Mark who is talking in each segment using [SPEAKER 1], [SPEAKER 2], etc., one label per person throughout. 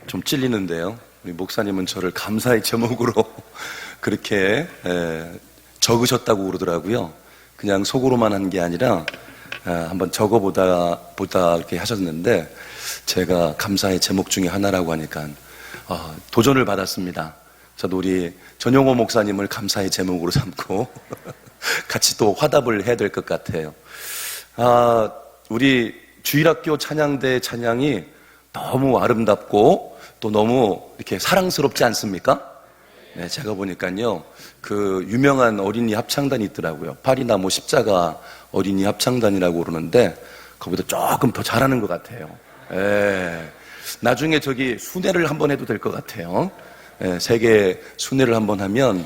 [SPEAKER 1] 좀 찔리는데요. 우리 목사님은 저를 감사의 제목으로 그렇게 적으셨다고 그러더라고요. 그냥 속으로만 한 게 아니라 한번 적어보다 이렇게 하셨는데, 제가 감사의 제목 중에 하나라고 하니까 도전을 받았습니다. 저도 우리 전용호 목사님을 감사의 제목으로 삼고 같이 또 화답을 해야 될 것 같아요. 우리 주일학교 찬양대 찬양이 너무 아름답고 또 너무 이렇게 사랑스럽지 않습니까? 네, 제가 보니까요, 그 유명한 어린이 합창단이 있더라고요. 파리나무 십자가 어린이 합창단이라고 그러는데, 거기도 조금 더 잘하는 것 같아요. 나중에 저기 순회를 한번 해도 될 것 같아요. 세계 순회를 한번 하면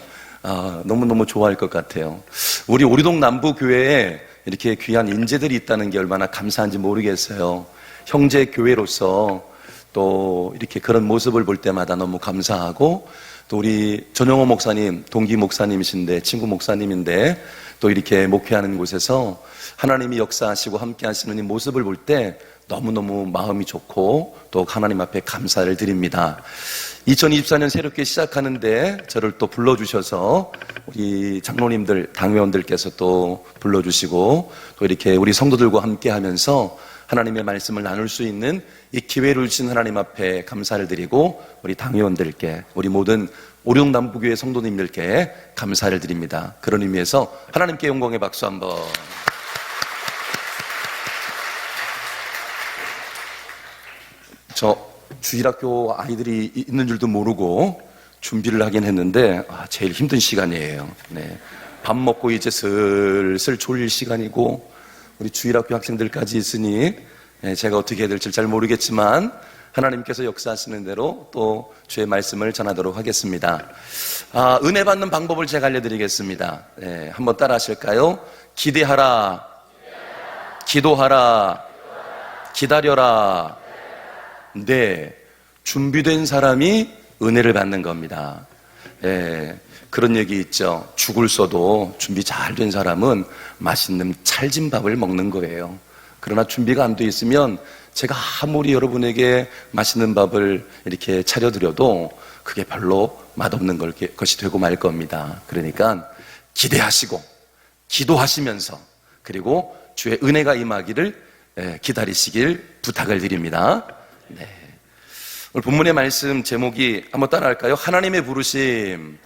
[SPEAKER 1] 너무너무 좋아할 것 같아요. 우리 오리동 남부교회에 이렇게 귀한 인재들이 있다는 게 얼마나 감사한지 모르겠어요. 형제 교회로서 또 이렇게 그런 모습을 볼 때마다 너무 감사하고, 또 우리 전용호 목사님, 동기 목사님이신데, 친구 목사님인데, 또 이렇게 목회하는 곳에서 하나님이 역사하시고 함께 하시는 이 모습을 볼 때 너무너무 마음이 좋고 또 하나님 앞에 감사를 드립니다. 2024년 새롭게 시작하는데 저를 또 불러주셔서 우리 장로님들, 당회원들께서 또 불러주시고 또 이렇게 우리 성도들과 함께 하면서 하나님의 말씀을 나눌 수 있는 이 기회를 주신 하나님 앞에 감사를 드리고, 우리 당회원들께, 우리 모든 오룡 남부교회 성도님들께 감사를 드립니다. 그런 의미에서 하나님께 영광의 박수 한번. 저 주일학교 아이들이 있는 줄도 모르고 준비를 하긴 했는데 제일 힘든 시간이에요. 네. 밥 먹고 이제 슬슬 졸릴 시간이고 우리 주일학교 학생들까지 있으니 제가 어떻게 해야 될지 잘 모르겠지만 하나님께서 역사하시는 대로 또 주의 말씀을 전하도록 하겠습니다. 은혜 받는 방법을 제가 알려드리겠습니다. 한번 따라 하실까요? 기대하라, 기도하라, 기다려라. 네, 준비된 사람이 은혜를 받는 겁니다. 그런 얘기 있죠. 죽을 써도 준비 잘 된 사람은 맛있는 찰진 밥을 먹는 거예요. 그러나 준비가 안 돼 있으면 제가 아무리 여러분에게 맛있는 밥을 이렇게 차려드려도 그게 별로 맛없는 것이 되고 말 겁니다. 그러니까 기대하시고 기도하시면서 그리고 주의 은혜가 임하기를 기다리시길 부탁을 드립니다. 네. 오늘 본문의 말씀 제목이 한번 따라할까요? 하나님의 부르심.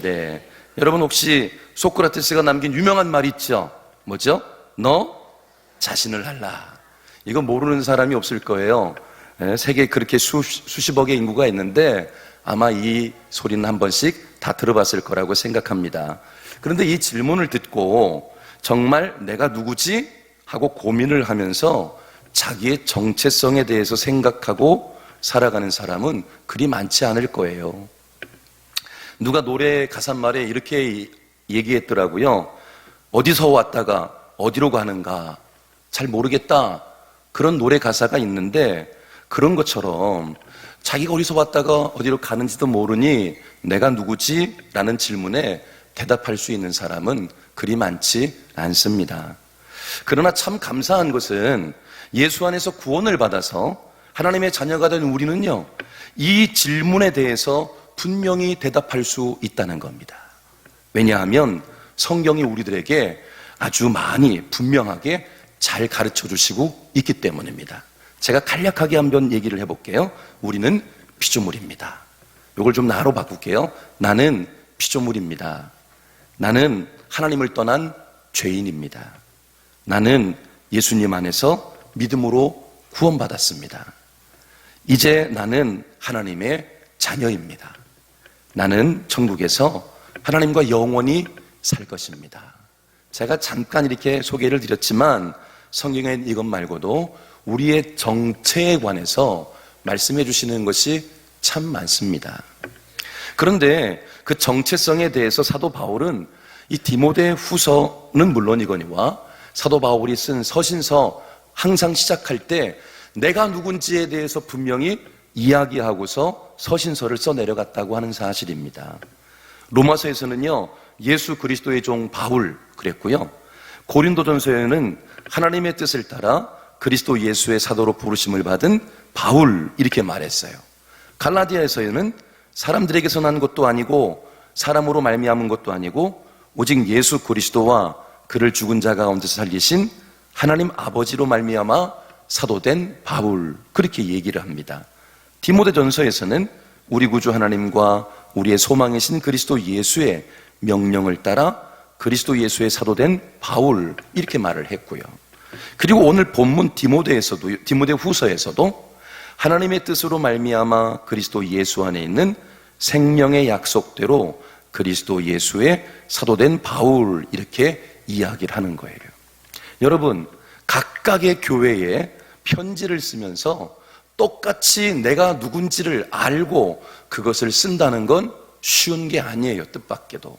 [SPEAKER 1] 네. 여러분 혹시 소크라테스가 남긴 유명한 말 있죠? 뭐죠? 너 자신을 알라. 이거 모르는 사람이 없을 거예요. 세계에 그렇게 수십억의 인구가 있는데 아마 이 소리는 한 번씩 다 들어봤을 거라고 생각합니다. 그런데 이 질문을 듣고 정말 내가 누구지? 하고 고민을 하면서 자기의 정체성에 대해서 생각하고 살아가는 사람은 그리 많지 않을 거예요. 누가 노래 가사말에 이렇게 얘기했더라고요. 어디서 왔다가 어디로 가는가 잘 모르겠다. 그런 노래 가사가 있는데, 그런 것처럼 자기가 어디서 왔다가 어디로 가는지도 모르니 내가 누구지? 라는 질문에 대답할 수 있는 사람은 그리 많지 않습니다. 그러나 참 감사한 것은 예수 안에서 구원을 받아서 하나님의 자녀가 된 우리는요, 이 질문에 대해서 분명히 대답할 수 있다는 겁니다. 왜냐하면 성경이 우리들에게 아주 많이 분명하게 잘 가르쳐 주시고 있기 때문입니다. 제가 간략하게 한번 얘기를 해볼게요. 우리는 피조물입니다. 이걸 좀 나로 바꿀게요. 나는 피조물입니다. 나는 하나님을 떠난 죄인입니다. 나는 예수님 안에서 믿음으로 구원받았습니다. 이제 나는 하나님의 자녀입니다. 나는 천국에서 하나님과 영원히 살 것입니다. 제가 잠깐 이렇게 소개를 드렸지만 성경엔 이것 말고도 우리의 정체에 관해서 말씀해 주시는 것이 참 많습니다. 그런데 그 정체성에 대해서 사도 바울은 이 디모데 후서는 물론이거니와 사도 바울이 쓴 서신서 항상 시작할 때 내가 누군지에 대해서 분명히 이야기하고서 서신서를 써 내려갔다고 하는 사실입니다. 로마서에서는요, 예수 그리스도의 종 바울 그랬고요. 고린도전서에는 하나님의 뜻을 따라 그리스도 예수의 사도로 부르심을 받은 바울, 이렇게 말했어요. 갈라디아에서는 사람들에게서 난 것도 아니고 사람으로 말미암은 것도 아니고 오직 예수 그리스도와 그를 죽은 자 가운데서 살리신 하나님 아버지로 말미암아 사도된 바울, 그렇게 얘기를 합니다. 디모데전서에서는 우리 구주 하나님과 우리의 소망이신 그리스도 예수의 명령을 따라 그리스도 예수의 사도된 바울, 이렇게 말을 했고요. 그리고 오늘 본문 디모데 후서에서도 하나님의 뜻으로 말미암아 그리스도 예수 안에 있는 생명의 약속대로 그리스도 예수의 사도된 바울, 이렇게 이야기를 하는 거예요. 여러분, 각각의 교회에 편지를 쓰면서 똑같이 내가 누군지를 알고 그것을 쓴다는 건 쉬운 게 아니에요. 뜻밖에도.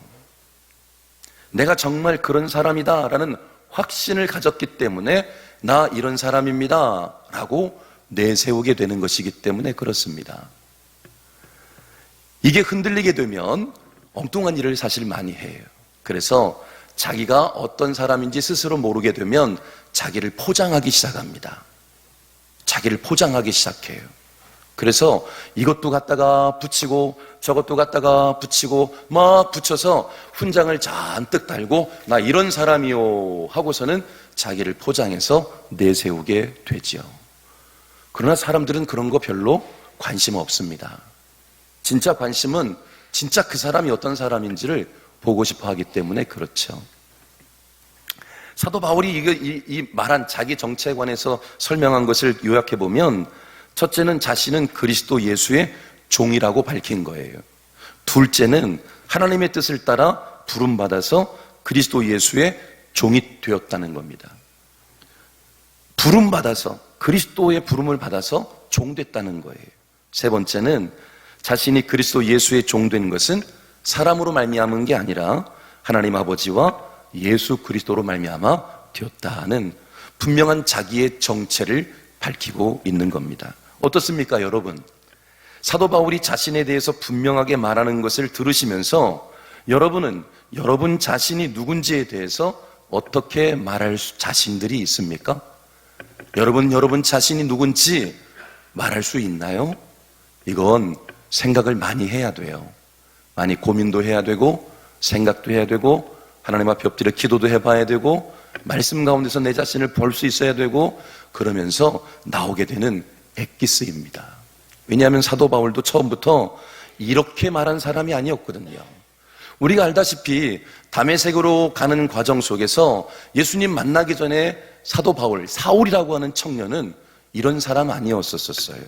[SPEAKER 1] 내가 정말 그런 사람이다 라는 확신을 가졌기 때문에 나 이런 사람입니다 라고 내세우게 되는 것이기 때문에 그렇습니다. 이게 흔들리게 되면 엉뚱한 일을 사실 많이 해요. 그래서 자기가 어떤 사람인지 스스로 모르게 되면 자기를 포장하기 시작합니다. 자기를 포장하기 시작해요. 그래서 이것도 갖다가 붙이고 저것도 갖다가 붙이고 막 붙여서 훈장을 잔뜩 달고 나 이런 사람이요 하고서는 자기를 포장해서 내세우게 되지요. 그러나 사람들은 그런 거 별로 관심 없습니다. 진짜 관심은 진짜 그 사람이 어떤 사람인지를 보고 싶어 하기 때문에 그렇죠. 사도 바울이 이 말한 자기 정체에 관해서 설명한 것을 요약해 보면, 첫째는 자신은 그리스도 예수의 종이라고 밝힌 거예요. 둘째는 하나님의 뜻을 따라 부름받아서 그리스도 예수의 종이 되었다는 겁니다. 부름받아서, 그리스도의 부름을 받아서 종됐다는 거예요. 세 번째는 자신이 그리스도 예수의 종된 것은 사람으로 말미암은 게 아니라 하나님 아버지와 예수 그리스도로 말미암아 되었다는 분명한 자기의 정체를 밝히고 있는 겁니다. 어떻습니까, 여러분? 사도 바울이 자신에 대해서 분명하게 말하는 것을 들으시면서 여러분은 여러분 자신이 누군지에 대해서 어떻게 말할 자신들이 있습니까? 여러분 자신이 누군지 말할 수 있나요? 이건 생각을 많이 해야 돼요. 많이 고민도 해야 되고 생각도 해야 되고 하나님 앞에 엎드려 기도도 해봐야 되고 말씀 가운데서 내 자신을 볼 수 있어야 되고 그러면서 나오게 되는 엑기스입니다. 왜냐하면 사도 바울도 처음부터 이렇게 말한 사람이 아니었거든요. 우리가 알다시피 다메섹으로 가는 과정 속에서 예수님 만나기 전에 사도 바울, 사울이라고 하는 청년은 이런 사람 아니었었어요.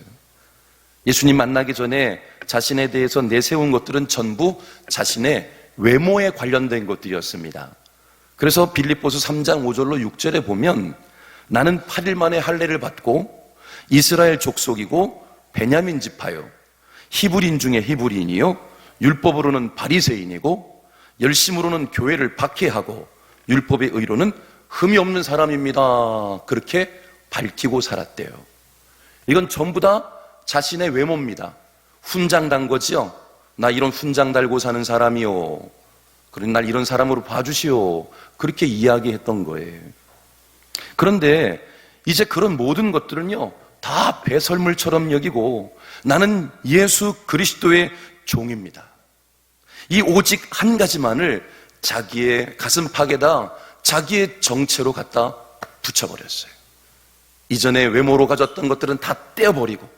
[SPEAKER 1] 예수님 만나기 전에 자신에 대해서 내세운 것들은 전부 자신의 외모에 관련된 것들이었습니다. 그래서 빌립보서 3장 5절로 6절에 보면 나는 8일 만에 할례를 받고 이스라엘 족속이고 베냐민 지파요, 히브리인 중에 히브리인이요, 율법으로는 바리새인이고 열심으로는 교회를 박해하고 율법의 의로는 흠이 없는 사람입니다. 그렇게 밝히고 살았대요. 이건 전부 다 자신의 외모입니다. 훈장 단 거지요. 나 이런 훈장 달고 사는 사람이요, 그런 날 이런 사람으로 봐주시오, 그렇게 이야기했던 거예요. 그런데 이제 그런 모든 것들은요 다 배설물처럼 여기고 나는 예수 그리스도의 종입니다. 이 오직 한 가지만을 자기의 가슴팍에다 자기의 정체로 갖다 붙여버렸어요. 이전에 외모로 가졌던 것들은 다 떼어버리고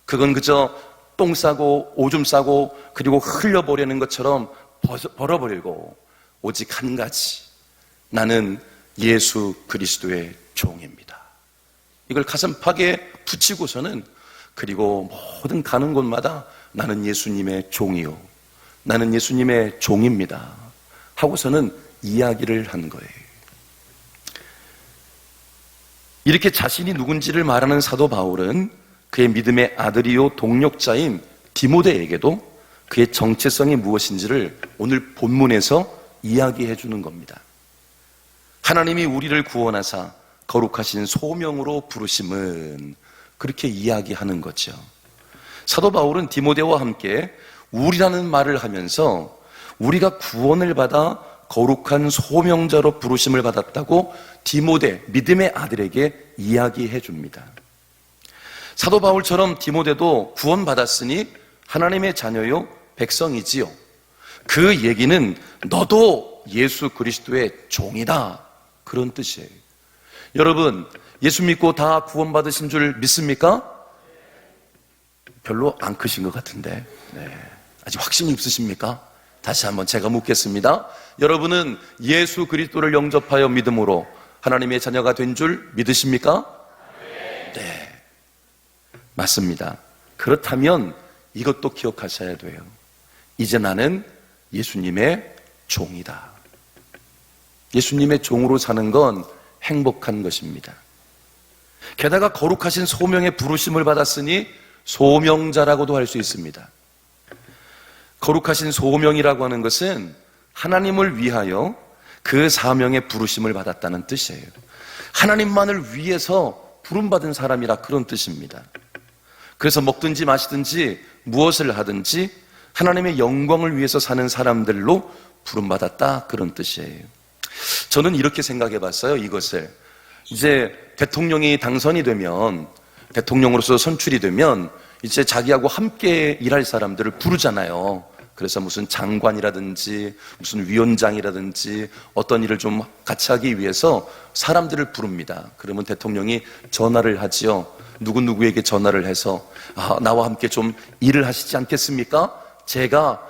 [SPEAKER 1] 그건 그저 똥 싸고 오줌 싸고 그리고 흘려버리는 것처럼 벌어버리고 오직 한 가지, 나는 예수 그리스도의 종입니다. 이걸 가슴팍에 붙이고서는 그리고 모든 가는 곳마다 나는 예수님의 종이요, 나는 예수님의 종입니다 하고서는 이야기를 한 거예요. 이렇게 자신이 누군지를 말하는 사도 바울은 그의 믿음의 아들이요 동력자인 디모데에게도 그의 정체성이 무엇인지를 오늘 본문에서 이야기해 주는 겁니다. 하나님이 우리를 구원하사 거룩하신 소명으로 부르심은, 그렇게 이야기하는 거죠. 사도 바울은 디모데와 함께 우리라는 말을 하면서 우리가 구원을 받아 거룩한 소명자로 부르심을 받았다고 디모데, 믿음의 아들에게 이야기해 줍니다. 사도 바울처럼 디모데도 구원받았으니 하나님의 자녀요 백성이지요. 그 얘기는 너도 예수 그리스도의 종이다, 그런 뜻이에요. 여러분, 예수 믿고 다 구원받으신 줄 믿습니까? 별로 안 크신 것 같은데, 아직 확신이 없으십니까? 다시 한번 제가 묻겠습니다. 여러분은 예수 그리스도를 영접하여 믿음으로 하나님의 자녀가 된 줄 믿으십니까? 네, 맞습니다. 그렇다면 이것도 기억하셔야 돼요. 이제 나는 예수님의 종이다. 예수님의 종으로 사는 건 행복한 것입니다. 게다가 거룩하신 소명의 부르심을 받았으니 소명자라고도 할 수 있습니다. 거룩하신 소명이라고 하는 것은 하나님을 위하여 그 사명의 부르심을 받았다는 뜻이에요. 하나님만을 위해서 부름받은 사람이라 그런 뜻입니다. 그래서 먹든지 마시든지 무엇을 하든지 하나님의 영광을 위해서 사는 사람들로 부름받았다, 그런 뜻이에요. 저는 이렇게 생각해 봤어요. 이것을 이제 대통령이 당선이 되면, 대통령으로서 선출이 되면 이제 자기하고 함께 일할 사람들을 부르잖아요. 그래서 무슨 장관이라든지 무슨 위원장이라든지 어떤 일을 좀 같이 하기 위해서 사람들을 부릅니다. 그러면 대통령이 전화를 하지요. 누구누구에게 전화를 해서 나와 함께 좀 일을 하시지 않겠습니까? 제가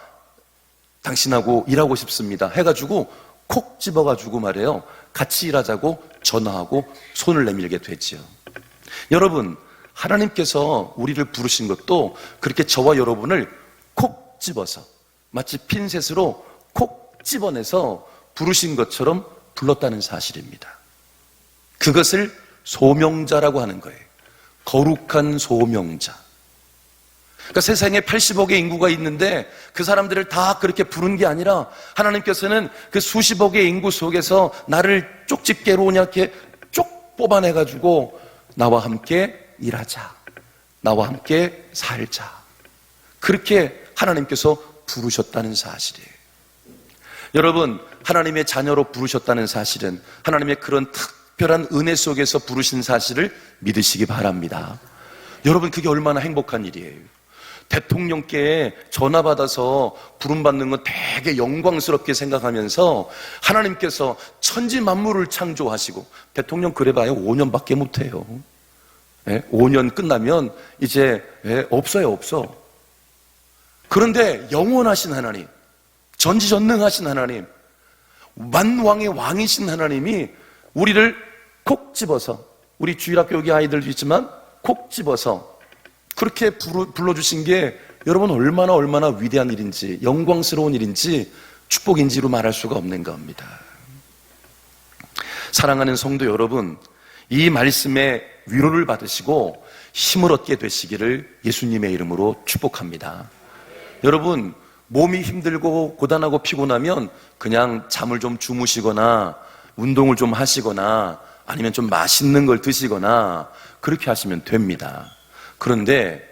[SPEAKER 1] 당신하고 일하고 싶습니다 해가지고 콕 집어가지고 말해요, 같이 일하자고 전화하고 손을 내밀게 되지요. 여러분, 하나님께서 우리를 부르신 것도 그렇게 저와 여러분을 콕 집어서, 마치 핀셋으로 콕 집어내서 부르신 것처럼 불렀다는 사실입니다. 그것을 소명자라고 하는 거예요. 거룩한 소명자. 그러니까 세상에 80억의 인구가 있는데 그 사람들을 다 그렇게 부른 게 아니라 하나님께서는 그 수십억의 인구 속에서 나를 쪽집게로 이렇게 쪽 뽑아내가지고 나와 함께 일하자, 나와 함께 살자, 그렇게 하나님께서 부르셨다는 사실이에요. 여러분, 하나님의 자녀로 부르셨다는 사실은 하나님의 그런 특별한 은혜 속에서 부르신 사실을 믿으시기 바랍니다. 여러분, 그게 얼마나 행복한 일이에요. 대통령께 전화 받아서 부름받는 건 되게 영광스럽게 생각하면서 하나님께서 천지 만물을 창조하시고, 대통령 그래봐야 5년밖에 못해요. 5년 끝나면 이제 없어. 그런데 영원하신 하나님, 전지전능하신 하나님, 만왕의 왕이신 하나님이 우리를 콕 집어서, 우리 주일학교 여기 아이들도 있지만 콕 집어서 그렇게 불러주신 게 여러분 얼마나 위대한 일인지, 영광스러운 일인지, 축복인지로 말할 수가 없는 겁니다. 사랑하는 성도 여러분, 이 말씀에 위로를 받으시고 힘을 얻게 되시기를 예수님의 이름으로 축복합니다. 여러분, 몸이 힘들고 고단하고 피곤하면 그냥 잠을 좀 주무시거나 운동을 좀 하시거나 아니면 좀 맛있는 걸 드시거나 그렇게 하시면 됩니다. 그런데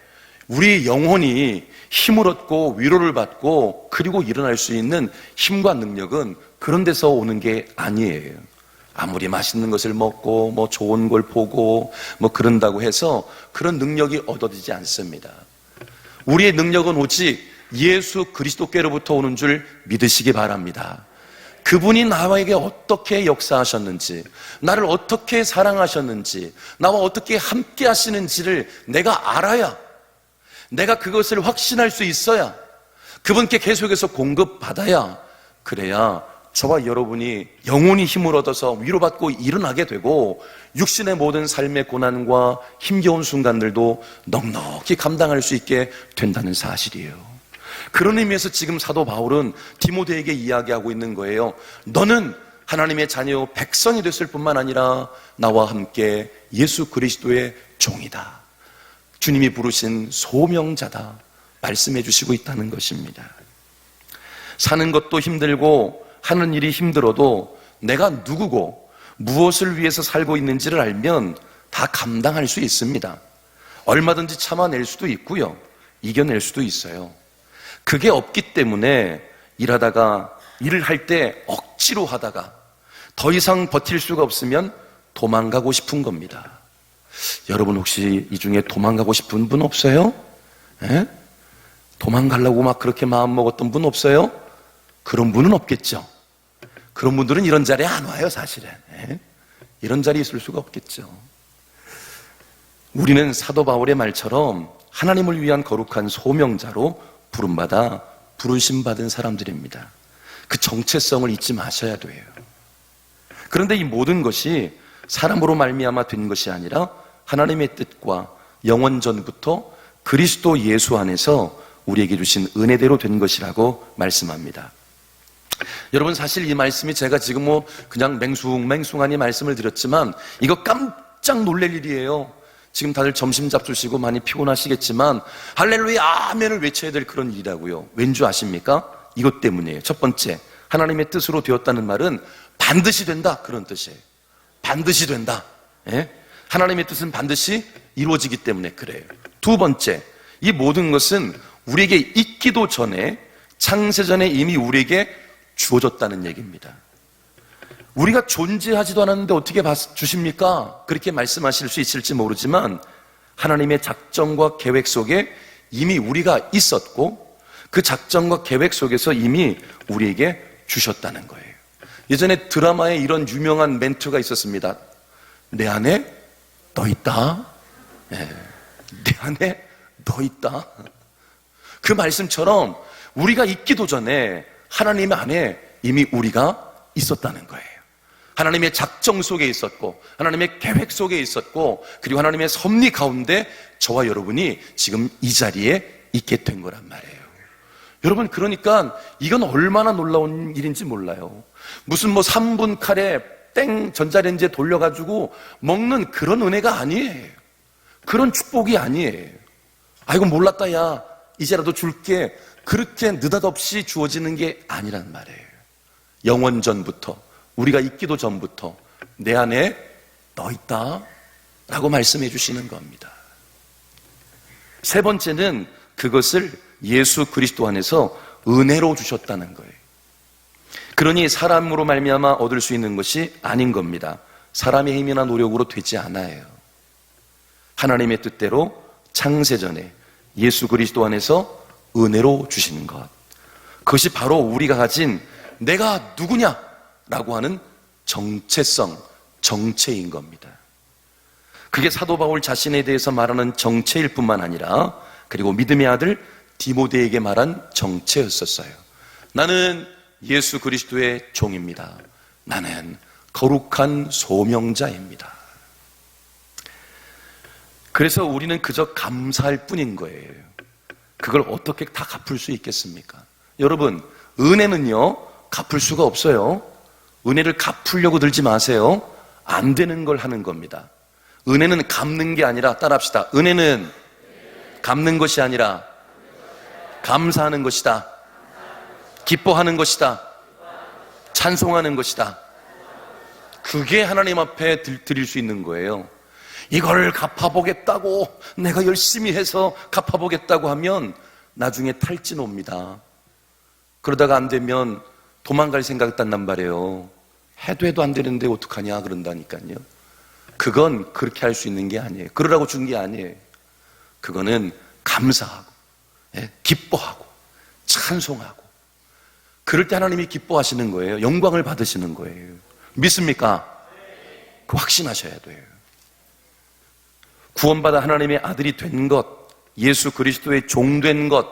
[SPEAKER 1] 우리 영혼이 힘을 얻고 위로를 받고 그리고 일어날 수 있는 힘과 능력은 그런 데서 오는 게 아니에요. 아무리 맛있는 것을 먹고 뭐 좋은 걸 보고 뭐 그런다고 해서 그런 능력이 얻어지지 않습니다. 우리의 능력은 오직 예수 그리스도께로부터 오는 줄 믿으시기 바랍니다. 그분이 나에게 어떻게 역사하셨는지, 나를 어떻게 사랑하셨는지, 나와 어떻게 함께 하시는지를 내가 알아야, 내가 그것을 확신할 수 있어야, 그분께 계속해서 공급받아야, 그래야 저와 여러분이 영원히 힘을 얻어서 위로받고 일어나게 되고 육신의 모든 삶의 고난과 힘겨운 순간들도 넉넉히 감당할 수 있게 된다는 사실이에요. 그런 의미에서 지금 사도 바울은 디모데에게 이야기하고 있는 거예요. 너는 하나님의 자녀 백성이 됐을 뿐만 아니라 나와 함께 예수 그리스도의 종이다, 주님이 부르신 소명자다 말씀해 주시고 있다는 것입니다. 사는 것도 힘들고 하는 일이 힘들어도 내가 누구고 무엇을 위해서 살고 있는지를 알면 다 감당할 수 있습니다. 얼마든지 참아낼 수도 있고요, 이겨낼 수도 있어요. 그게 없기 때문에 일을 할 때 억지로 하다가 더 이상 버틸 수가 없으면 도망가고 싶은 겁니다. 여러분 혹시 이 중에 도망가고 싶은 분 없어요? 예? 도망가려고 막 그렇게 마음 먹었던 분 없어요? 그런 분은 없겠죠. 그런 분들은 이런 자리에 안 와요, 사실은. 예? 이런 자리에 있을 수가 없겠죠. 우리는 사도 바울의 말처럼 하나님을 위한 거룩한 소명자로 부름받아 부르심받은 사람들입니다. 그 정체성을 잊지 마셔야 돼요. 그런데 이 모든 것이 사람으로 말미암아 된 것이 아니라 하나님의 뜻과 영원 전부터 그리스도 예수 안에서 우리에게 주신 은혜대로 된 것이라고 말씀합니다. 여러분, 사실 이 말씀이 제가 지금 그냥 맹숭맹숭하니 말씀을 드렸지만 이거 깜짝 놀랄 일이에요. 지금 다들 점심 잡수시고 많이 피곤하시겠지만 할렐루야 아멘을 외쳐야 될 그런 일이라고요. 왠지 아십니까? 이것 때문이에요. 첫 번째, 하나님의 뜻으로 되었다는 말은 반드시 된다, 그런 뜻이에요. 반드시 된다. 예? 하나님의 뜻은 반드시 이루어지기 때문에 그래요. 두 번째, 이 모든 것은 우리에게 있기도 전에 창세전에 이미 우리에게 주어졌다는 얘기입니다. 우리가 존재하지도 않았는데 어떻게 주십니까? 그렇게 말씀하실 수 있을지 모르지만 하나님의 작정과 계획 속에 이미 우리가 있었고 그 작정과 계획 속에서 이미 우리에게 주셨다는 거예요. 예전에 드라마에 이런 유명한 멘트가 있었습니다. 내 안에 너 있다. 네. 내 안에 너 있다. 그 말씀처럼 우리가 있기도 전에 하나님 안에 이미 우리가 있었다는 거예요. 하나님의 작정 속에 있었고 하나님의 계획 속에 있었고 그리고 하나님의 섭리 가운데 저와 여러분이 지금 이 자리에 있게 된 거란 말이에요. 여러분, 그러니까 이건 얼마나 놀라운 일인지 몰라요. 무슨 3분 칼에 땡 전자레인지에 돌려가지고 먹는 그런 은혜가 아니에요. 그런 축복이 아니에요. 아이고 몰랐다, 야 이제라도 줄게, 그렇게 느닷없이 주어지는 게 아니란 말이에요. 영원 전부터, 우리가 있기도 전부터 내 안에 너 있다 라고 말씀해 주시는 겁니다. 세 번째는 그것을 예수 그리스도 안에서 은혜로 주셨다는 거예요. 그러니 사람으로 말미암아 얻을 수 있는 것이 아닌 겁니다. 사람의 힘이나 노력으로 되지 않아요. 하나님의 뜻대로 창세전에 예수 그리스도 안에서 은혜로 주시는 것, 그것이 바로 우리가 가진 내가 누구냐 라고 하는 정체성, 정체인 겁니다. 그게 사도 바울 자신에 대해서 말하는 정체일 뿐만 아니라 그리고 믿음의 아들 디모데에게 말한 정체였었어요. 나는 예수 그리스도의 종입니다. 나는 거룩한 소명자입니다. 그래서 우리는 그저 감사할 뿐인 거예요. 그걸 어떻게 다 갚을 수 있겠습니까? 여러분, 은혜는요 갚을 수가 없어요. 은혜를 갚으려고 들지 마세요. 안 되는 걸 하는 겁니다. 은혜는 갚는 게 아니라, 따라합시다. 은혜는 갚는 것이 아니라 감사하는 것이다. 기뻐하는 것이다. 찬송하는 것이다. 그게 하나님 앞에 드릴 수 있는 거예요. 이걸 갚아보겠다고, 내가 열심히 해서 갚아보겠다고 하면 나중에 탈진 옵니다. 그러다가 안 되면 도망갈 생각 딴단 말이에요. 해도 안 되는데 어떡하냐 그런다니까요. 그건 그렇게 할 수 있는 게 아니에요. 그러라고 준 게 아니에요. 그거는 감사하고 기뻐하고 찬송하고, 그럴 때 하나님이 기뻐하시는 거예요. 영광을 받으시는 거예요. 믿습니까? 그 확신하셔야 돼요. 구원받아 하나님의 아들이 된 것, 예수 그리스도의 종 된 것,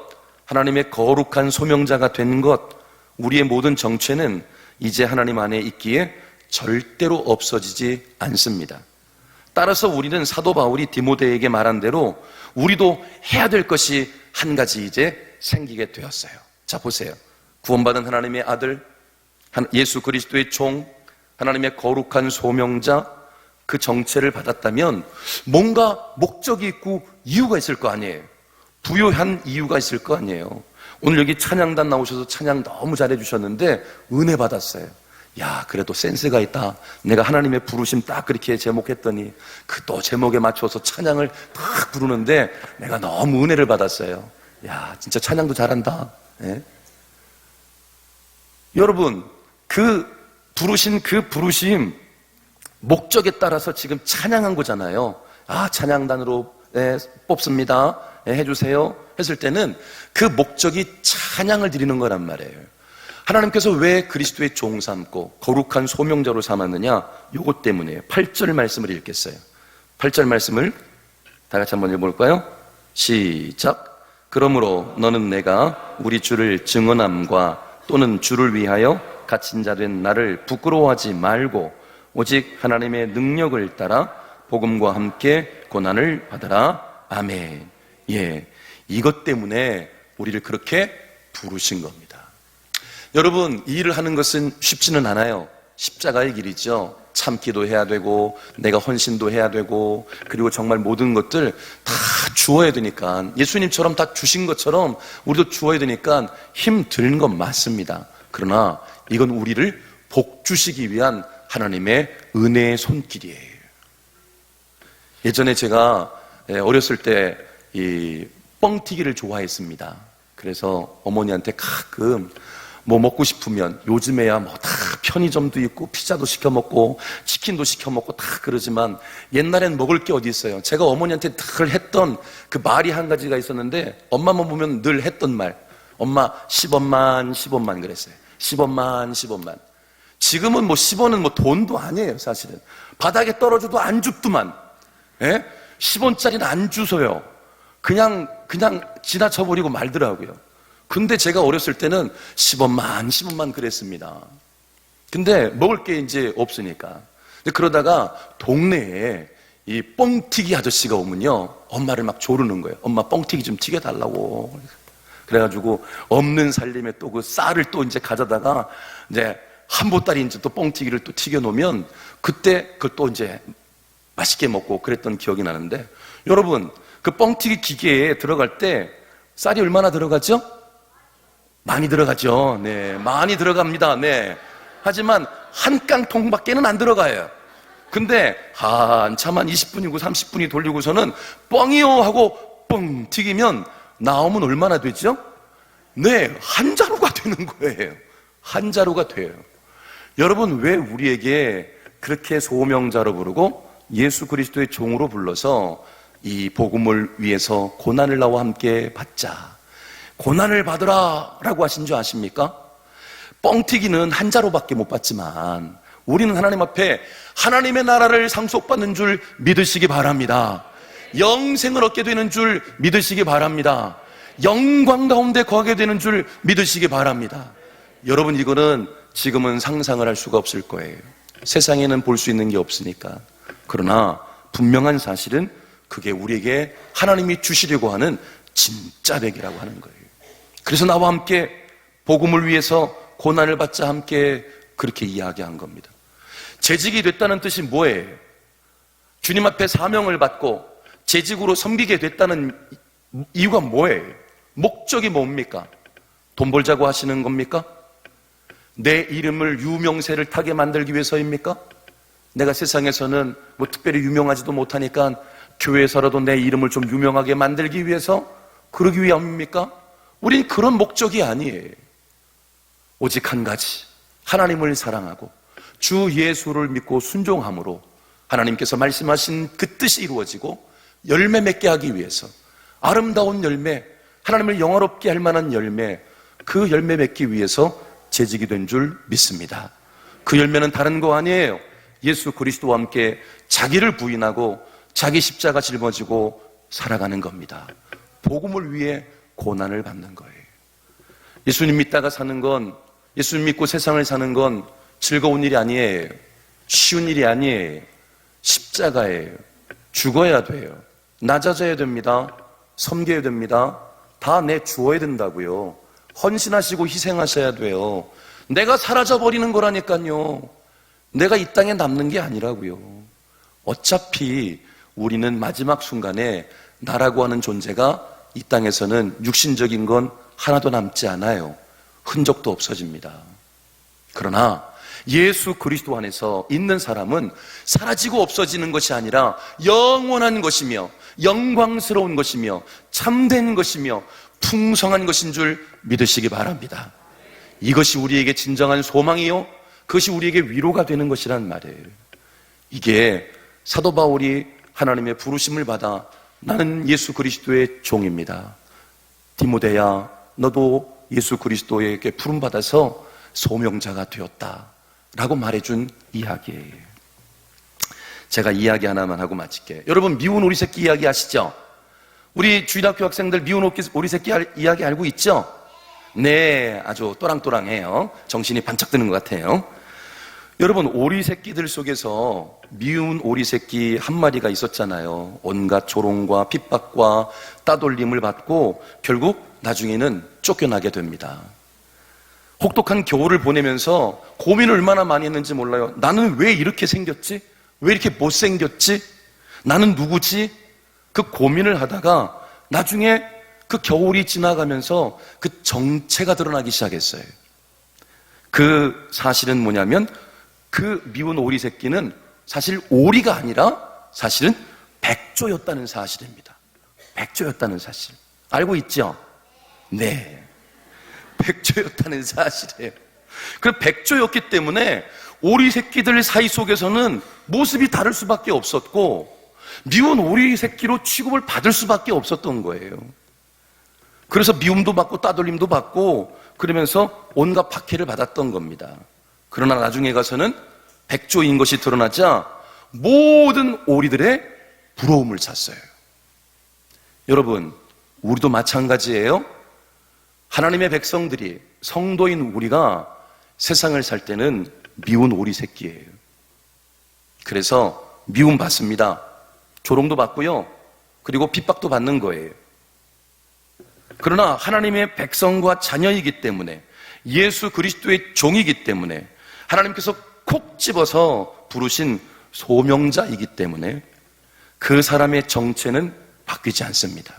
[SPEAKER 1] 하나님의 거룩한 소명자가 된 것, 우리의 모든 정체는 이제 하나님 안에 있기에 절대로 없어지지 않습니다. 따라서 우리는 사도 바울이 디모데에게 말한 대로 우리도 해야 될 것이 한 가지 이제 생기게 되었어요. 자, 보세요. 구원받은 하나님의 아들, 예수 그리스도의 종, 하나님의 거룩한 소명자, 그 정체를 받았다면 뭔가 목적이 있고 이유가 있을 거 아니에요. 부요한 이유가 있을 거 아니에요. 오늘 여기 찬양단 나오셔서 찬양 너무 잘해 주셨는데 은혜 받았어요. 야, 그래도 센스가 있다. 내가 하나님의 부르심 딱 그렇게 제목했더니 그 또 제목에 맞춰서 찬양을 딱 부르는데 내가 너무 은혜를 받았어요. 야, 진짜 찬양도 잘한다. 예? 여러분, 그 부르심 목적에 따라서 지금 찬양한 거잖아요. 찬양단으로 뽑습니다. 해주세요. 했을 때는 그 목적이 찬양을 드리는 거란 말이에요. 하나님께서 왜 그리스도의 종 삼고 거룩한 소명자로 삼았느냐? 요것 때문이에요. 8절 말씀을 읽겠어요. 8절 말씀을 다 같이 한번 읽어볼까요? 시작. 그러므로 너는 내가 우리 주를 증언함과 또는 주를 위하여 갇힌 자 된 나를 부끄러워하지 말고 오직 하나님의 능력을 따라 복음과 함께 고난을 받아라. 아멘. 예, 이것 때문에 우리를 그렇게 부르신 겁니다. 여러분, 이 일을 하는 것은 쉽지는 않아요. 십자가의 길이죠. 참기도 해야 되고 내가 헌신도 해야 되고 그리고 정말 모든 것들 다 주어야 되니까, 예수님처럼 다 주신 것처럼 우리도 주어야 되니까 힘든 건 맞습니다. 그러나 이건 우리를 복 주시기 위한 하나님의 은혜의 손길이에요. 예전에 제가 어렸을 때 이 뻥튀기를 좋아했습니다. 그래서 어머니한테 가끔 뭐 먹고 싶으면, 요즘에야 뭐 다 편의점도 있고 피자도 시켜 먹고 치킨도 시켜 먹고 다 그러지만 옛날엔 먹을 게 어디 있어요. 제가 어머니한테 늘 했던 그 말이 한 가지가 있었는데, 엄마만 보면 늘 했던 말, 엄마 10원만 10원만 그랬어요. 10원만 10원만. 지금은 뭐 10원은 뭐 돈도 아니에요. 사실은 바닥에 떨어져도 안 줍더만. 10원짜리는 안 주서요. 그냥 지나쳐버리고 말더라고요. 근데 제가 어렸을 때는 10원만 10원만 그랬습니다. 근데 먹을 게 이제 없으니까. 근데 그러다가 동네에 이 뻥튀기 아저씨가 오면요, 엄마를 막 조르는 거예요. 엄마 뻥튀기 좀 튀겨달라고. 그래가지고 없는 살림에 또 그 쌀을 또 이제 가져다가 이제 한 보따리 이제 또 뻥튀기를 또 튀겨놓으면 그때 그걸 또 이제 맛있게 먹고 그랬던 기억이 나는데, 여러분, 그 뻥튀기 기계에 들어갈 때 쌀이 얼마나 들어가죠? 많이 들어가죠. 네, 많이 들어갑니다. 네. 하지만 한 깡통밖에는 안 들어가요. 근데 한참 한 20분이고 30분이 돌리고서는 뻥이요 하고 뻥 튀기면 나오면 얼마나 되죠? 네, 한 자루가 되는 거예요. 한 자루가 돼요. 여러분, 왜 우리에게 그렇게 소명자로 부르고 예수 그리스도의 종으로 불러서 이 복음을 위해서 고난을 나와 함께 받자, 고난을 받으라 라고 하신 줄 아십니까? 뻥튀기는 한 자루밖에 못 받지만 우리는 하나님 앞에 하나님의 나라를 상속받는 줄 믿으시기 바랍니다. 영생을 얻게 되는 줄 믿으시기 바랍니다. 영광 가운데 거하게 되는 줄 믿으시기 바랍니다. 여러분, 이거는 지금은 상상을 할 수가 없을 거예요. 세상에는 볼 수 있는 게 없으니까. 그러나 분명한 사실은 그게 우리에게 하나님이 주시려고 하는 진짜 백이라고 하는 거예요. 그래서 나와 함께 복음을 위해서 고난을 받자 함께 그렇게 이야기한 겁니다. 재직이 됐다는 뜻이 뭐예요? 주님 앞에 사명을 받고 재직으로 섬기게 됐다는 이유가 뭐예요? 목적이 뭡니까? 돈 벌자고 하시는 겁니까? 내 이름을 유명세를 타게 만들기 위해서입니까? 내가 세상에서는 뭐 특별히 유명하지도 못하니까 교회에서라도 내 이름을 좀 유명하게 만들기 위해서, 그러기 위함입니까? 우린 그런 목적이 아니에요. 오직 한 가지, 하나님을 사랑하고 주 예수를 믿고 순종함으로 하나님께서 말씀하신 그 뜻이 이루어지고 열매 맺게 하기 위해서, 아름다운 열매, 하나님을 영화롭게 할 만한 열매, 그 열매 맺기 위해서 재직이 된 줄 믿습니다. 그 열매는 다른 거 아니에요. 예수 그리스도와 함께 자기를 부인하고 자기 십자가 짊어지고 살아가는 겁니다. 복음을 위해 고난을 받는 거예요. 예수님 믿다가 사는 건, 예수님 믿고 세상을 사는 건 즐거운 일이 아니에요. 쉬운 일이 아니에요. 십자가예요. 죽어야 돼요. 낮아져야 됩니다. 섬겨야 됩니다. 다 내주어야 된다고요. 헌신하시고 희생하셔야 돼요. 내가 사라져버리는 거라니까요. 내가 이 땅에 남는 게 아니라고요. 어차피 우리는 마지막 순간에 나라고 하는 존재가 이 땅에서는 육신적인 건 하나도 남지 않아요. 흔적도 없어집니다. 그러나 예수 그리스도 안에서 있는 사람은 사라지고 없어지는 것이 아니라 영원한 것이며 영광스러운 것이며 참된 것이며 풍성한 것인 줄 믿으시기 바랍니다. 이것이 우리에게 진정한 소망이요, 그것이 우리에게 위로가 되는 것이란 말이에요. 이게 사도 바울이 하나님의 부르심을 받아 나는 예수 그리스도의 종입니다. 디모데야, 너도 예수 그리스도에게 부름받아서 소명자가 되었다 라고 말해준 이야기예요. 제가 이야기 하나만 하고 마칠게요. 여러분, 미운 오리 새끼 이야기 아시죠? 우리 주일학교 학생들 미운 오리 새끼 이야기 알고 있죠? 네, 아주 또랑또랑해요. 정신이 반짝 드는 것 같아요. 여러분, 오리 새끼들 속에서 미운 오리 새끼 한 마리가 있었잖아요. 온갖 조롱과 핍박과 따돌림을 받고 결국 나중에는 쫓겨나게 됩니다. 혹독한 겨울을 보내면서 고민을 얼마나 많이 했는지 몰라요. 나는 왜 이렇게 생겼지? 왜 이렇게 못생겼지? 나는 누구지? 그 고민을 하다가 나중에 그 겨울이 지나가면서 그 정체가 드러나기 시작했어요. 그 사실은 뭐냐면 그 미운 오리 새끼는 사실 오리가 아니라 사실은 백조였다는 사실입니다. 백조였다는 사실. 알고 있죠? 네. 백조였다는 사실이에요. 그 백조였기 때문에 오리 새끼들 사이 속에서는 모습이 다를 수밖에 없었고 미운 오리 새끼로 취급을 받을 수밖에 없었던 거예요. 그래서 미움도 받고 따돌림도 받고 그러면서 온갖 박해를 받았던 겁니다. 그러나 나중에 가서는 백조인 것이 드러나자 모든 오리들의 부러움을 샀어요. 여러분, 우리도 마찬가지예요. 하나님의 백성들이, 성도인 우리가 세상을 살 때는 미운 오리 새끼예요. 그래서 미움 받습니다. 조롱도 받고요. 그리고 핍박도 받는 거예요. 그러나 하나님의 백성과 자녀이기 때문에, 예수 그리스도의 종이기 때문에, 하나님께서 콕 집어서 부르신 소명자이기 때문에 그 사람의 정체는 바뀌지 않습니다.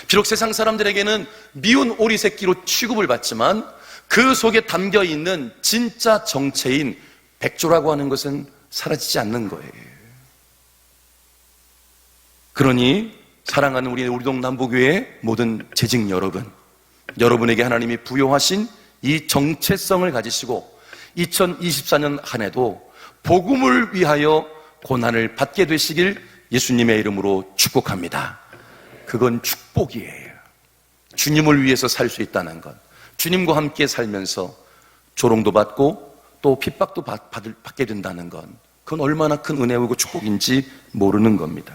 [SPEAKER 1] 비록 세상 사람들에게는 미운 오리 새끼로 취급을 받지만 그 속에 담겨 있는 진짜 정체인 백조라고 하는 것은 사라지지 않는 거예요. 그러니 사랑하는 우리 우리동남부교회 모든 재직 여러분, 여러분에게 하나님이 부여하신 이 정체성을 가지시고 2024년 한 해도 복음을 위하여 고난을 받게 되시길 예수님의 이름으로 축복합니다. 그건 축복이에요. 주님을 위해서 살 수 있다는 것, 주님과 함께 살면서 조롱도 받고 또 핍박도 받게 된다는 것, 그건 얼마나 큰 은혜이고 축복인지 모르는 겁니다.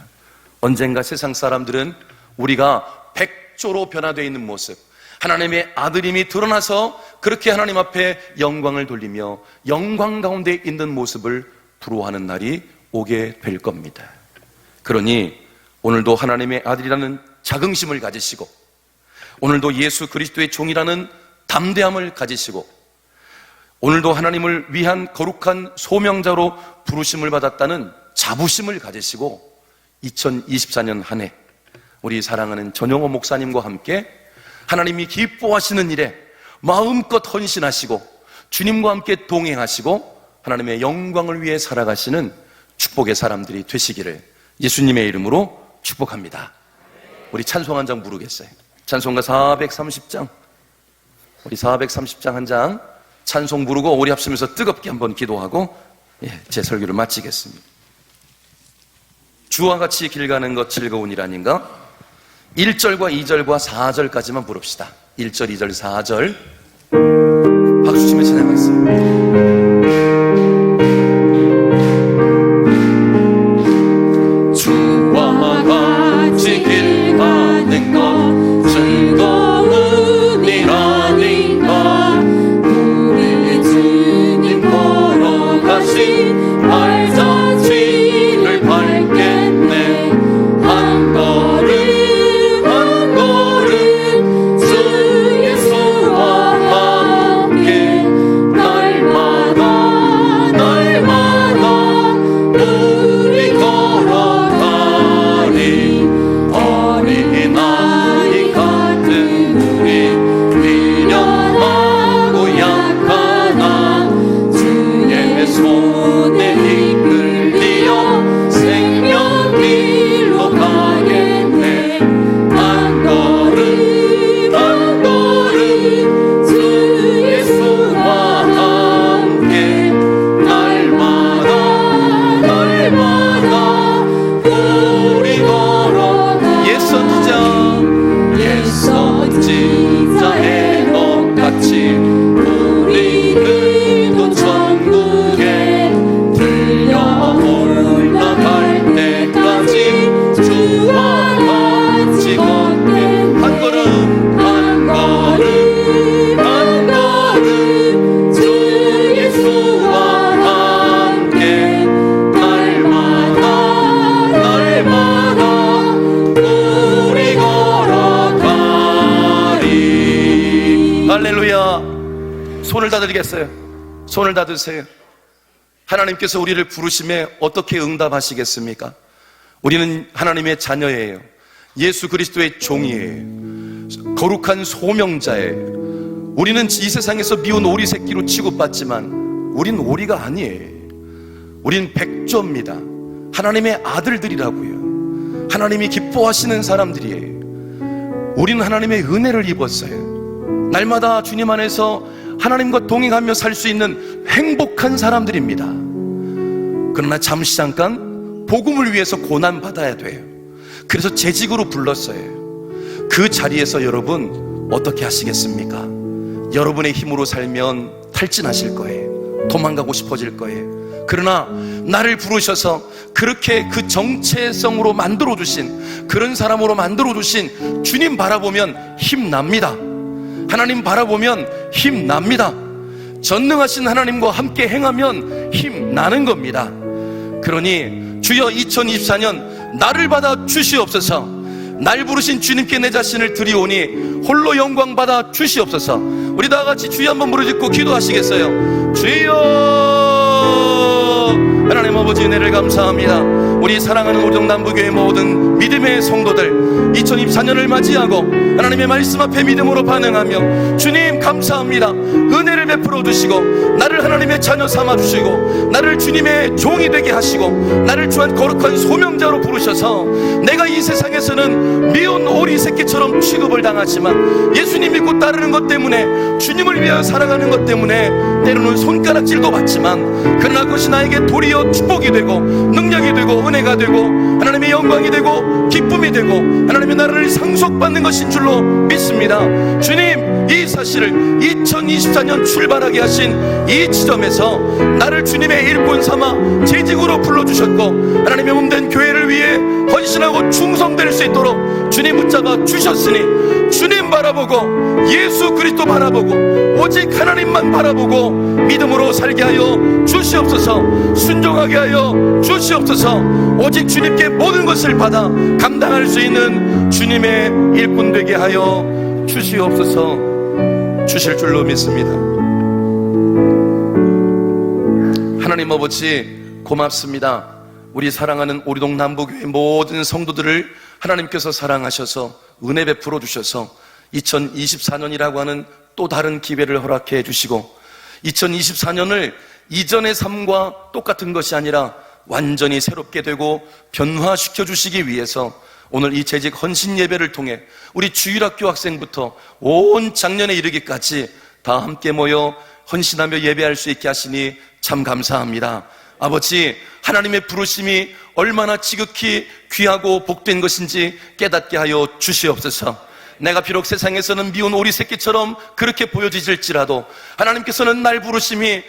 [SPEAKER 1] 언젠가 세상 사람들은 우리가 백조로 변화되어 있는 모습, 하나님의 아들임이 드러나서 그렇게 하나님 앞에 영광을 돌리며 영광 가운데 있는 모습을 부러워하는 날이 오게 될 겁니다. 그러니 오늘도 하나님의 아들이라는 자긍심을 가지시고, 오늘도 예수 그리스도의 종이라는 담대함을 가지시고, 오늘도 하나님을 위한 거룩한 소명자로 부르심을 받았다는 자부심을 가지시고 2024년 한 해 우리 사랑하는 전용호 목사님과 함께 하나님이 기뻐하시는 일에 마음껏 헌신하시고 주님과 함께 동행하시고 하나님의 영광을 위해 살아가시는 축복의 사람들이 되시기를 예수님의 이름으로 축복합니다. 우리 찬송 한 장 부르겠어요. 찬송가 430장, 우리 430장 한 장 찬송 부르고 우리 합심해서 뜨겁게 한번 기도하고 제 설교를 마치겠습니다. 주와 같이 길 가는 것 즐거운 일 아닌가? 1절과 2절과 4절까지만 부릅시다. 1절, 2절, 4절 박수 치며 찬양하겠습니다. 주와 같이 길 가는 것 즐거운 일 아닌가? 우리 주님 걸어가신 발자취를 밟겠네. 한 걸음 한 걸음 주 예수와 함께 할렐루야. 손을 다 들겠어요. 손을 다 드세요. 하나님께서 우리를 부르심에 어떻게 응답하시겠습니까? 우리는 하나님의 자녀예요. 예수 그리스도의 종이에요. 거룩한 소명자예요. 우리는 이 세상에서 미운 오리 새끼로 취급받지만 우린 오리가 아니에요. 우린 백조입니다. 하나님의 아들들이라고요. 하나님이 기뻐하시는 사람들이에요. 우리는 하나님의 은혜를 입었어요. 날마다 주님 안에서 하나님과 동행하며 살 수 있는 행복한 사람들입니다. 그러나 잠시 잠깐 복음을 위해서 고난받아야 돼요. 그래서 재직으로 불렀어요. 그 자리에서 여러분 어떻게 하시겠습니까? 여러분의 힘으로 살면 탈진하실 거예요. 도망가고 싶어질 거예요. 그러나 나를 부르셔서 그렇게 그 정체성으로 만들어주신, 그런 사람으로 만들어주신 주님 바라보면 힘납니다. 하나님 바라보면 힘납니다. 전능하신 하나님과 함께 행하면 힘나는 겁니다. 그러니 주여 2024년 나를 받아 주시옵소서. 날 부르신 주님께 내 자신을 드리오니 홀로 영광 받아 주시옵소서. 우리 다 같이 주여 한번 부르짖고 기도하시겠어요? 주여. 하나님 아버지 은혜를 감사합니다. 우리 사랑하는 오정남부교회 모든 믿음의 성도들 2024년을 맞이하고 하나님의 말씀 앞에 믿음으로 반응하며 주님 감사합니다. 은혜를 베풀어 주시고 나를 하나님의 자녀 삼아 주시고 나를 주님의 종이 되게 하시고 나를 주한 거룩한 소명자로 부르셔서 내가 이 세상에서는 미운 오리 새끼처럼 취급을 당하지만 예수님 믿고 따르는 것 때문에, 주님을 위하여 살아가는 것 때문에 때로는 손가락질도 받지만 그러나 그것이 나에게 도리어 축복이 되고 능력이 되고 은혜가 되고 하나님의 영광이 되고 기쁨이 되고 하나님의 나라를 상속받는 것인 줄로 믿습니다. 주님, 이 사실을 2024년 출발하게 하신 이 지점에서 나를 주님의 일꾼 삼아 재직으로 불러주셨고 하나님의 몸된 교회를 위해 헌신하고 충성될 수 있도록 주님 붙잡아 주셨으니 주님 바라보고 예수 그리스도 바라보고 오직 하나님만 바라보고 믿음으로 살게 하여 주시옵소서. 순종하게 하여 주시옵소서. 오직 주님께 모든 것을 받아 감당할 수 있는 주님의 일꾼 되게 하여 주시옵소서. 주실 줄로 믿습니다. 하나님 아버지 고맙습니다. 우리 사랑하는 오리동 남부교회 모든 성도들을 하나님께서 사랑하셔서 은혜 베풀어 주셔서 2024년이라고 하는 또 다른 기회를 허락해 주시고 2024년을 이전의 삶과 똑같은 것이 아니라 완전히 새롭게 되고 변화시켜 주시기 위해서 오늘 이 재직 헌신 예배를 통해 우리 주일학교 학생부터 온 작년에 이르기까지 다 함께 모여 헌신하며 예배할 수 있게 하시니 참 감사합니다. 아버지, 하나님의 부르심이 얼마나 지극히 귀하고 복된 것인지 깨닫게 하여 주시옵소서. 내가 비록 세상에서는 미운 오리 새끼처럼 그렇게 보여지질지라도 하나님께서는 날 부르심이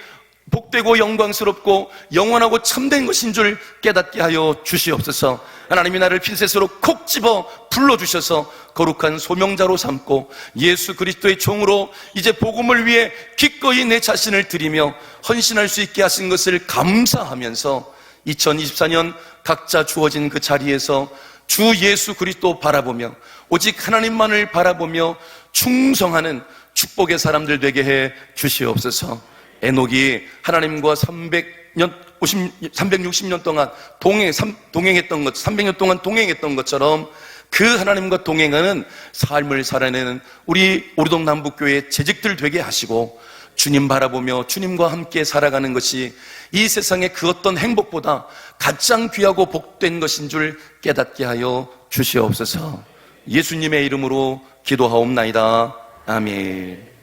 [SPEAKER 1] 복되고 영광스럽고 영원하고 참된 것인 줄 깨닫게 하여 주시옵소서. 하나님이 나를 핀셋으로 콕 집어 불러주셔서 거룩한 소명자로 삼고 예수 그리스도의 종으로 이제 복음을 위해 기꺼이 내 자신을 드리며 헌신할 수 있게 하신 것을 감사하면서 2024년 각자 주어진 그 자리에서 주 예수 그리스도 바라보며 오직 하나님만을 바라보며 충성하는 축복의 사람들 되게 해 주시옵소서. 에녹이 하나님과 360년 동안 동행했던 것, 300년 동안 동행했던 것처럼 그 하나님과 동행하는 삶을 살아내는 우리 오리동 남북교회 재직들 되게 하시고 주님 바라보며 주님과 함께 살아가는 것이 이 세상의 그 어떤 행복보다 가장 귀하고 복된 것인 줄 깨닫게 하여 주시옵소서. 예수님의 이름으로 기도하옵나이다. 아멘.